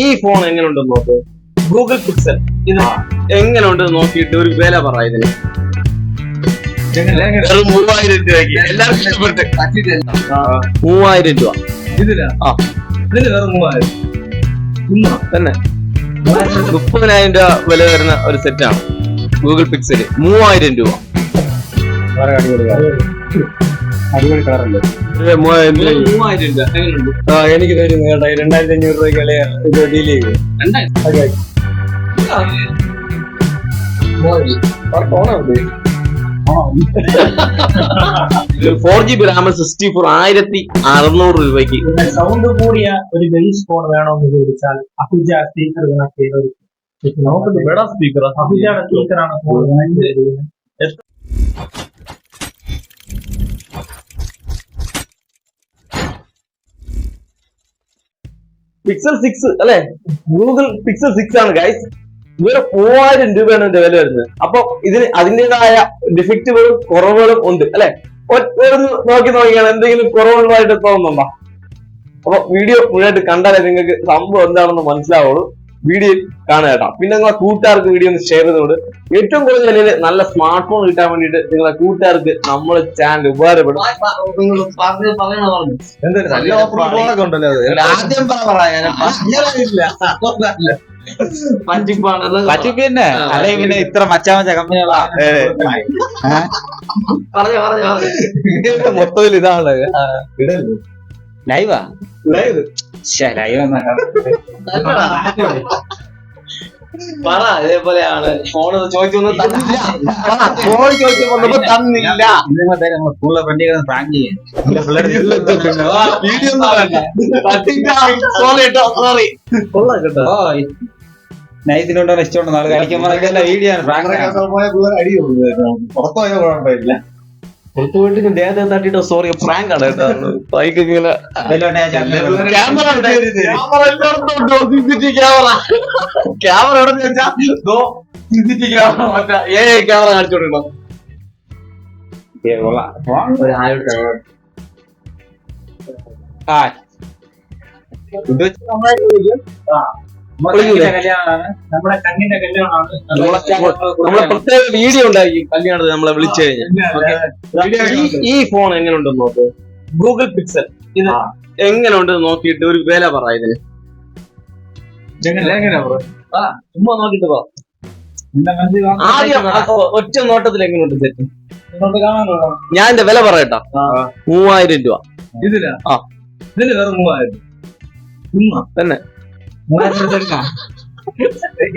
ഈ ഫോൺ എങ്ങനെയുണ്ടെന്ന് നോക്ക്. ഗൂഗിൾ പിക്സൽ ഇത് എങ്ങനെയുണ്ടെന്ന് നോക്കിയിട്ട് ഒരു വില പറ ഇതിന്. 3000 രൂപയ്ക്ക് എല്ലാവർക്കും ഇഷ്ടപ്പെട്ട്. 3000 രൂപ ഇതിന് വെറും 3000 തന്നെ. 30,000 രൂപ വില വരുന്ന ഒരു സെറ്റാണ് ഗൂഗിൾ പിക്സൽ. 3000 രൂപ. അടിപൊളി കളറല്ലേ? 3000 രൂപ എങ്ങനെയുണ്ട്? എനിക്ക് തരുന്നു കേട്ടോ. 2500 രൂപയ്ക്ക് ഇത് ഡീൽ ചെയ്യും. 4GB RAM 64 1600 രൂപയ്ക്ക്. സൗണ്ട് കൂടിയ ഒരു ബേസ് ഫോൺ വേണമെന്ന് ചോദിച്ചാൽ അഹുജ സ്പീക്കർ കണക്ട് ചെയ്ത ഒരു സ്പീക്കർ അഹുജയുടെ സ്പീക്കറാണ് ഫോൺ. പിക്സൽ 6 അല്ലെ? ഗൂഗിൾ പിക്സൽ 6 ആണ് ഗൈസ്. ഇവരെ 3000 രൂപയാണ് ഇതിന്റെ വില വരുന്നത്. അപ്പൊ ഇതിന് അതിൻ്റെതായ ഡിഫക്റ്റുകളും കുറവുകളും ഉണ്ട് അല്ലെ? നോക്കിയാണ് എന്തെങ്കിലും കുറവുള്ളതായിട്ട് തോന്നുന്നുണ്ടോ? അപ്പൊ വീഡിയോ മുഴുവനായിട്ട് കണ്ടാലേ നിങ്ങൾക്ക് സംഭവം എന്താണെന്ന് മനസ്സിലാവുള്ളൂ. വീഡിയോ കാണുക കേട്ടോ. പിന്നെ നിങ്ങളെ കൂട്ടുകാർക്ക് വീഡിയോ ഒന്ന് ഷെയർ ചെയ്തോട്. ഏറ്റവും കുറഞ്ഞ വിലയിൽ നല്ല സ്മാർട്ട് ഫോൺ കിട്ടാൻ വേണ്ടിയിട്ട് നിങ്ങളെ കൂട്ടുകാർക്ക് നമ്മളെ ചാനൽ ഉപകാരപ്പെടും. പിന്നെ അല്ലെ പിന്നെ ഇത്ര മച്ചാ കമ്പനികളാ മൊത്തത്തിൽ ഇതാണ് ലൈവാ. ലൈവ് പറ. ഇതേപോലെയാണ് ഫോൺ ചോദിച്ചു തന്നില്ല. സ്കൂളിലെ ഫ്രണ്ടിൽ പ്രാങ്ക് ചെയ്യാൻ നൈസിനുണ്ടോ ഇഷ്ടമുണ്ടോ നാളെ കളിക്കുമ്പോൾ വീഡിയോ ആണ്. പുറത്തു പോയിട്ട് ദേഹത്തെ തട്ടിട്ടോ സോറി പ്രാങ്ക് ആണ് കേട്ടോ. ക്യാമറ എവിടെ വെച്ചാ ക്യാമറ കാണിച്ചോണ്ടോ. നമ്മുടെ കണ്ണിന്റെ കല്യാണമാണ്. നമ്മളെ പ്രത്യേക വീഡിയോ ഉണ്ടാക്കി കല്യാണത്തിന് നമ്മളെ വിളിച്ചു കഴിഞ്ഞാൽ. ഈ ഫോൺ എങ്ങനെയുണ്ടെന്ന് നോക്ക്. ഗൂഗിൾ പിക്സൽ ഇത് എങ്ങനെയുണ്ടെന്ന് നോക്കിയിട്ട് ഒരു വില പറ ഇതിന്. ചുമ്മാ നോക്കിട്ട് പറ. ആദ്യം ഒറ്റ നോട്ടത്തിൽ എങ്ങനെയുണ്ട് സെറ്റ്? ഞാൻ എന്റെ വില പറയട്ടാ. 3000 രൂപ. ഇതിന് വെറും 3000 തന്നെ.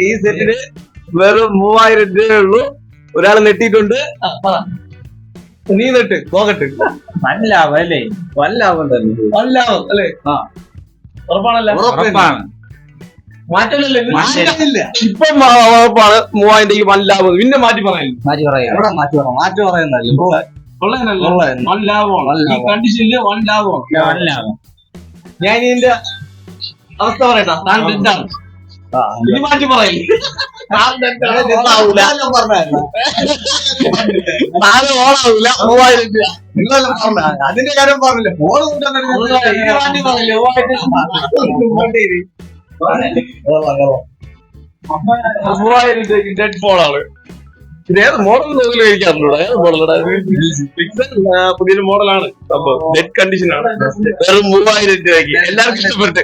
ഈ സെറ്റിന് വെറും 3000 രൂപയേ ഉള്ളൂ. ഒരാൾ നെട്ടിയിട്ടുണ്ട്. നീ നെട്ട് നോക്കട്ടെ. വല്ലാവും അല്ലേ? വല്ലാവും തന്നെ. വല്ലാവും അല്ലേ? ഉറപ്പാണല്ലോ. മാറ്റമില്ല. ഇപ്പം ഉറപ്പാണ് 3000 രൂപയ്ക്ക് വല്ലാവും. പിന്നെ മാറ്റി പറയുന്നു. മാറ്റി പറയുന്നല്ലോ. കണ്ടീഷനില് വല്ലാവും. ഞാൻ ഇതിന്റെ അവസ്ഥ പറയട്ടാ. താൻ തെറ്റാണ്. ഇനി മാറ്റി പറയില്ല. ഓണാവൂല. 3000 രൂപ അതിന്റെ കാര്യം പറഞ്ഞില്ല. ഫോൺ 3000 രൂപയ്ക്ക് ഡെഡ് ഫോണാണ്. ഇത് ഏത് മോഡൽ നോക്കി കഴിക്കാറുണ്ടോ? ഏത് മോഡലാണ്? പുതിയൊരു മോഡലാണ്. സംഭവം ഡെഡ് കണ്ടീഷനാണ്. വെറും 3000 രൂപയ്ക്ക് എല്ലാവർക്കും ഇഷ്ടപ്പെട്ട്.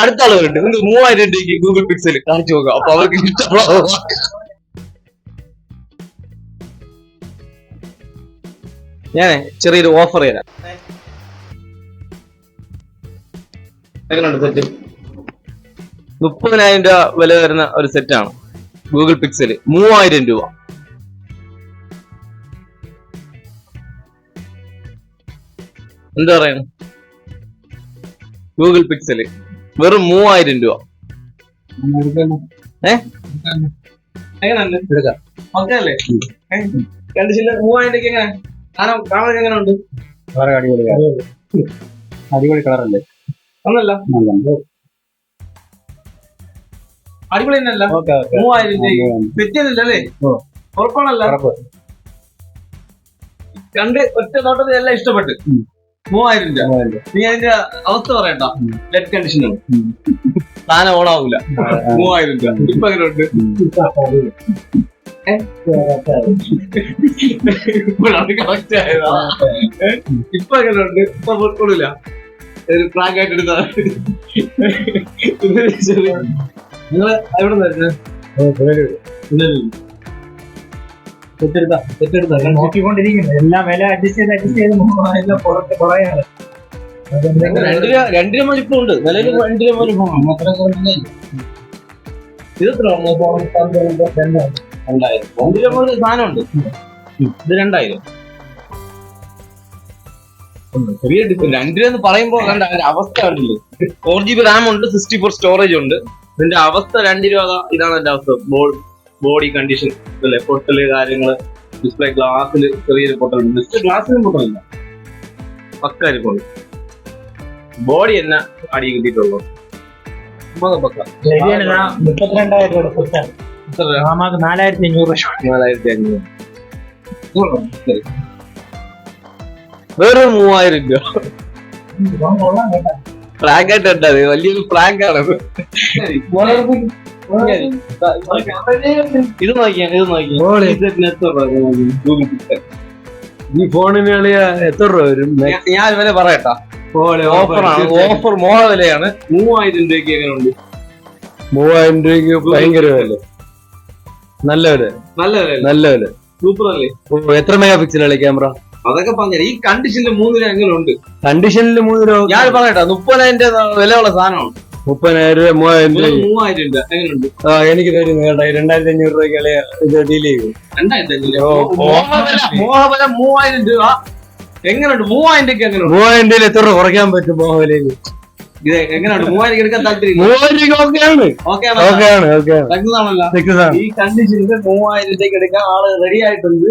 അടുത്ത ആള് വരുന്നുണ്ട്. നിങ്ങൾക്ക് 3000 രൂപയ്ക്ക് ഗൂഗിൾ പിക്സൽ കാണിച്ചു നോക്കാം. അപ്പൊ അവർക്ക് ഇഷ്ടപ്പെടാം. ഞാനേ ചെറിയൊരു ഓഫർ തരാം. എങ്ങനെയുണ്ട് സെറ്റ്? 30,000 രൂപ വില വരുന്ന ഒരു സെറ്റാണ് ഗൂഗിൾ പിക്സൽ. 3000 രൂപ. എന്താ പറയുന്നു? ഗൂഗിൾ പിക്സൽ വെറും 3000 രൂപ. എങ്ങനെയല്ലേ? ഓക്കെ അല്ലേ? കണ്ടീഷനിൽ 3000 രൂപയ്ക്ക് എങ്ങനെ കാണാൻ എങ്ങനെയുണ്ട്? അടിപൊളി കളറല്ലേ? ഒന്നല്ല അടിപൊളി തന്നെയല്ല. 3000 രൂപയ്ക്ക് സെറ്റ് ചെയ്തില്ലല്ലേ? ഉറപ്പാണല്ലോ. കണ്ട് ഒറ്റ നോട്ടത്തിൽ എല്ലാം ഇഷ്ടപ്പെട്ട്. 3000 രൂപ. നീ അതിന്റെ അവസ്ഥ പറയണ്ട. ഡെഡ് കണ്ടീഷനാണ്, സാധനം ഓണാവൂല. 3000 രൂപ. ഇപ്പൊ എങ്ങനെ ഉണ്ട്? ഇപ്പോഴാണ് കറക്റ്റ് ആയതാ. ഇപ്പൊ എങ്ങനെ ഉണ്ട്? ഇപ്പൊ കൊള്ളില്ല. ഒരു പ്രാങ്ക് ആയിട്ട് എടുത്താ. നിങ്ങള് എവിടെ വരുന്നത്? നോക്കിക്കൊണ്ടിരിക്കുന്നത് എല്ലാം വില അഡ്ജസ്റ്റ് ചെയ്ത് എല്ലാം പുറത്ത് കുറയാണ്. 2 രൂപ വലിപ്പമുണ്ട്. നിലയിൽ 2 രൂപ വലിപ്പമാണ്. ഇത് എത്ര 2000. 2 രൂപ മുതൽ സാധനമുണ്ട്. ഇത് 2000. ചെറിയ ഡിഫറൻസ്. 2 രൂപ എന്ന് പറയുമ്പോൾ കണ്ട അതിന്റെ അവസ്ഥ കണ്ടില്ലേ? 4GB RAM ഉണ്ട്, 64 സ്റ്റോറേജ് ഉണ്ട്. ഇതിന്റെ അവസ്ഥ 2 രൂപ. ഇതാണ് എന്റെ അവസ്ഥ. ബോഡി കണ്ടീഷൻ അല്ലേ, പൊട്ടല് കാര്യങ്ങള്. ഡിസ്പ്ലേ ഗ്ലാസ്സിൽ ചെറിയൊരു പൊട്ടലുണ്ട്. ഡിസ്പ്ലേ ഗ്ലാസ്സിലും പൊട്ടലില്ല, പക്കാരി പൊള്ളു. ബോഡി തന്നെ അടി കിട്ടിയിട്ടുള്ളൂ. 32,000 രൂപ. 4,500 രൂപ. 4,500. വേറൊരു 3000 രൂപ പ്രാങ്ക് ആയിട്ട് ഉണ്ടാത്. വലിയൊരു പ്രാങ്ക് ആണത്. ഇത് നോക്കിയാ ഈ ഫോണിന് എത്ര രൂപ വരും? ഞാൻ വില പറയട്ടാ. ഓഫറാണ്, ഓഫർ മോഹ വിലയാണ്. 3000 രൂപയ്ക്ക് എങ്ങനെ ഉണ്ട്? 3000 രൂപയ്ക്ക് ഭയങ്കര വില. നല്ല വില, നല്ല വില, നല്ല വില. സൂപ്പർ അല്ലേ? എത്ര മെഗാ പിക്സലാണ് ക്യാമറ? അതൊക്കെ പറഞ്ഞ ഈ കണ്ടീഷനിൽ 3 രൂപ എങ്ങനെ ഉണ്ട്? കണ്ടീഷനിൽ 3 രൂപ. ഞാൻ പറയട്ടാ, 30,000 രൂപ വിലയുള്ള സാധനമാണ്. 30,000 രൂപ, 3000 രൂപ. 3000 രൂപ എങ്ങനെയുണ്ട്? എനിക്ക് തരുന്നു കേട്ടോ. 2,500 രൂപയ്ക്ക് ഇത് ഡീൽ ചെയ്യും. 2,500 മോഹവില 3000 രൂപ എങ്ങനെയുണ്ട്? 3000 രൂപയ്ക്ക് എങ്ങനെയുണ്ട്? 3000 രൂപയിൽ എത്ര രൂപ കുറയ്ക്കാൻ പറ്റും മോഹവിലയിൽ? ഇത് എങ്ങനെയുണ്ട്? 3000 എടുക്കാൻ താല്പര്യം? 3000 രൂപ ഓക്കെയാണ്. ഈ കണ്ടീഷനിൽ 3000 രൂപയ്ക്ക് എടുക്കാൻ ആള് റെഡി ആയിട്ടുണ്ട്.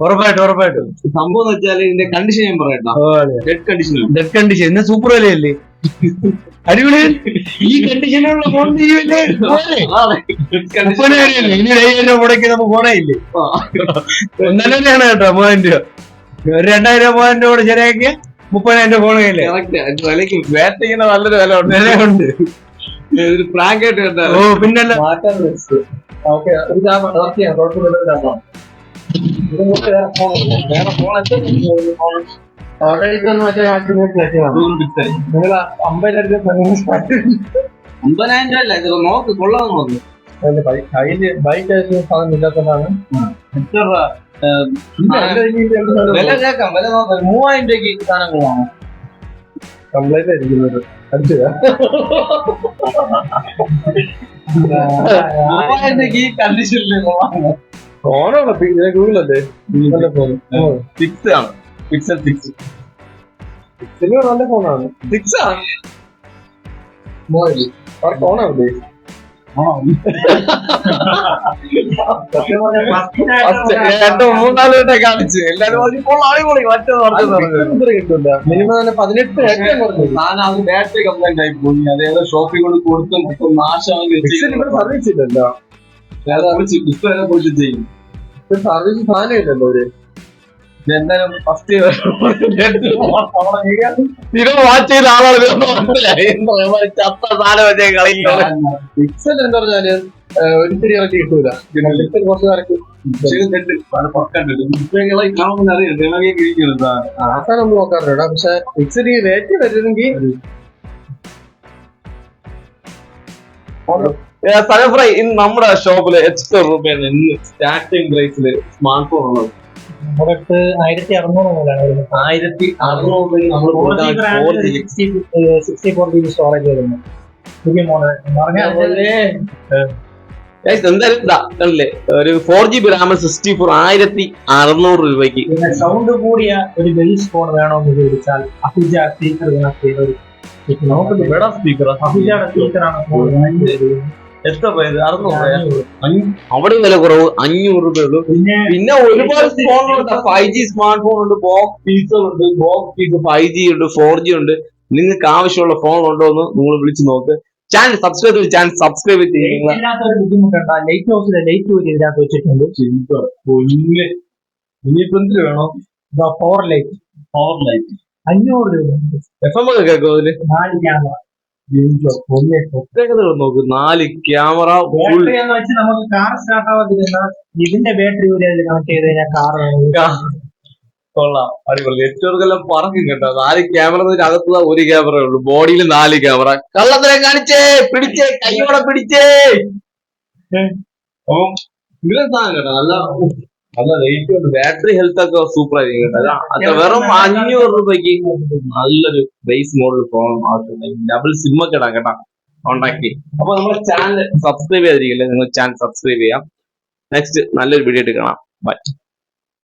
ഉറപ്പായിട്ടും. സംഭവം എന്ന് വെച്ചാൽ ഇതിന്റെ കണ്ടീഷൻ ഞാൻ പറയട്ടാ. Dead condition. ഡെഡ് കണ്ടീഷൻ ഇന്ന് സൂപ്പർ വിലയല്ലേ? അടിപൊളി. ഈ കണ്ടീഷനുള്ള ഫോൺ ഡെഡ് കണ്ടീഷൻ. ഇനി 1000 രൂപ മുടക്കി നമുക്ക് ഫോണേ ഇല്ലേ? ഒന്നരയാണ് കേട്ടോ 3000 രൂപ. 2000 രൂപ 3000 രൂപ കൂടെ ശരിയാക്കിയ 30,000 രൂപ ഫോൺ കയ്യില്ലേ? വിലക്ക് ബാറ്റിങ്ങിന് നല്ലൊരു വില ഉണ്ട്. വിലയുണ്ട്. ഒരു പ്രാങ്ക് ആയിട്ട് കണ്ടാ. ഓ പിന്നല്ല. നിങ്ങൾ 50,000 രൂപ 50,000 രൂപ അല്ല, ഇത് നോക്ക് കൊള്ളാന്ന് പറഞ്ഞു. കയ്യില് ബൈക്ക് സാധനം ഇല്ലാത്തതാണ്. എത്ര രൂപ? വില കേൾക്കാം, വില നോക്കാം. 3000 രൂപയ്ക്ക് സാധനം കൊള്ളാമോ? കംപ്ലൈന്റ് ആയിരിക്കുന്നത്. അടിച്ചതാ 3000 രൂപയ്ക്ക് ഈ കണ്ടീഷനിൽ കൊള്ളാമോ? ഫോണാണ് ഗൂഗിളല്ലേ? നല്ല ഫോൺ. 6 ആണ്, പിക്സൽ 6. നല്ല ഫോണാണ്. 6 ആണ്. ഫോണാണ്. രണ്ടോ 3-4 വട്ടം കാണിച്ചു. എല്ലാരും കിട്ടില്ല. മിനിമം 18 സാധനം അത് ബാറ്ററി കംപ്ലൈന്റ് ആയി പോയി. അതേതോ ഷോപ്പിൽ കൊണ്ട് കൊടുത്തും നാശമാക്കി സർവീസ് ഇല്ലല്ലോ. ഡിസ്പ്ലേ പോയിട്ട് ചെയ്യും. സർവീസ് സാധനം ഇല്ലല്ലോ അവര്. എന്തായാലും ഫസ്റ്റ് സ്ഥിരം വാച്ച് ചെയ്ത ആളാണ്. ചത്ത സാധനം വെച്ചേ കളിയില്ല. പിക്സൽ എന്താ പറഞ്ഞാല് ഒരിത്തിരി ഇറക്കി കിട്ടൂല. പിക്സൽ കുറച്ച് ഇറക്കി ആസാനം ഒന്നും നോക്കാറില്ല. പക്ഷെ പിക്സൽ ഈ റേറ്റ് വരുന്നെങ്കിൽ സനഫ്രൈ ഇന്ന് നമ്മുടെ ഷോപ്പില് എത്ര രൂപയാണ് ഇന്ന് സ്റ്റാർട്ടിംഗ് പ്രൈസില് സ്മാർട്ട് ഫോൺ ഉള്ളത്? നമ്മുടെ അടുത്ത് 1,600 മുതലാണ്. 1,600 നമ്മൾ 64 GB സ്റ്റോറേജ് വരുന്നത്. എന്തായാലും കണ്ടില്ലേ, ഒരു 4GB RAM 64 1,600 രൂപയ്ക്ക്. സൗണ്ട് കൂടിയ ഒരു ബേസ് ഫോൺ വേണമെന്ന് ചോദിച്ചാൽ അഹുജ സ്പീക്കർ അഹുജയുടെ സ്പീക്കറാണ്. എത്ര പോയത്? 600. അവിടെ വില കുറവ് 500 രൂപയുള്ളൂ. പിന്നെ ഒരുപാട് ഫോണുണ്ട്. 5G സ്മാർട്ട് ഫോൺ ഉണ്ട്, ബോക്സ് പീസുകളുണ്ട്, ബോക്സ് പീസ് 5G ഉണ്ട്, 4G ഉണ്ട്. നിങ്ങൾക്ക് ആവശ്യമുള്ള ഫോൺ ഉണ്ടോ എന്ന് നിങ്ങൾ വിളിച്ചു നോക്ക്. ചാനൽ സബ്സ്ക്രൈബ് ചെയ്ത് ചാനൽ സബ്സ്ക്രൈബ് ചെയ്യുക. ഇല്ലാത്തൊരു ബുദ്ധിമുട്ടുണ്ട്. ലൈറ്റ് ഹൗസിലെ ലൈറ്റ് കൂടി ഇതിനകത്ത് വെച്ചിട്ടുണ്ട്. ഇനിയിപ്പോ എന്തിനു വേണോ? പവർ ലൈറ്റ് 500 രൂപ FM ഒക്കെ കേൾക്കും അതില് 4 ക്യാമറ പ്രത്യേകതകൾ നോക്ക് 4 ക്യാമറ ഫുൾ ബാറ്ററി എന്ന് വെച്ച് നമുക്ക് കാർ സ്റ്റാർട്ട് ആവാതിരുന്ന ഇതിന്റെ ബാറ്ററി കൂടി അതിൽ കണക്ട് ചെയ്ത് കഴിഞ്ഞാൽ കാർ കൊള്ളാം അടിപൊളി നെറ്റ്വർക്കെല്ലാം പറക്കും കേട്ടോ 4 ക്യാമറ അകത്തുള്ള 1 ക്യാമറ ഉള്ളൂ ബോഡിയിൽ 4 ക്യാമറ കള്ളത്തിനെ കാണിച്ചേ പിടിച്ചേ കൈയോടെ പിടിച്ചേ അപ്പം ഇങ്ങനെ സാധനം കേട്ടോ നല്ല റേറ്റ് ഉണ്ട് ബാറ്ററി ഹെൽത്ത് ഒക്കെ സൂപ്പർ ആയിരിക്കും കേട്ടോ അത് വെറും 500 രൂപയ്ക്ക് നല്ലൊരു base model phone double SIM ഒക്കെ ഇടാം കേട്ടോ കോണ്ടാക്ട്. അപ്പൊ നമ്മുടെ ചാനൽ സബ്സ്ക്രൈബ് ചെയ്തിരിക്കില്ലേ നിങ്ങൾ ചാനൽ സബ്സ്ക്രൈബ് ചെയ്യാം. നെക്സ്റ്റ് നല്ലൊരു വീഡിയോ ആയിട്ട് കാണാം. ബൈ.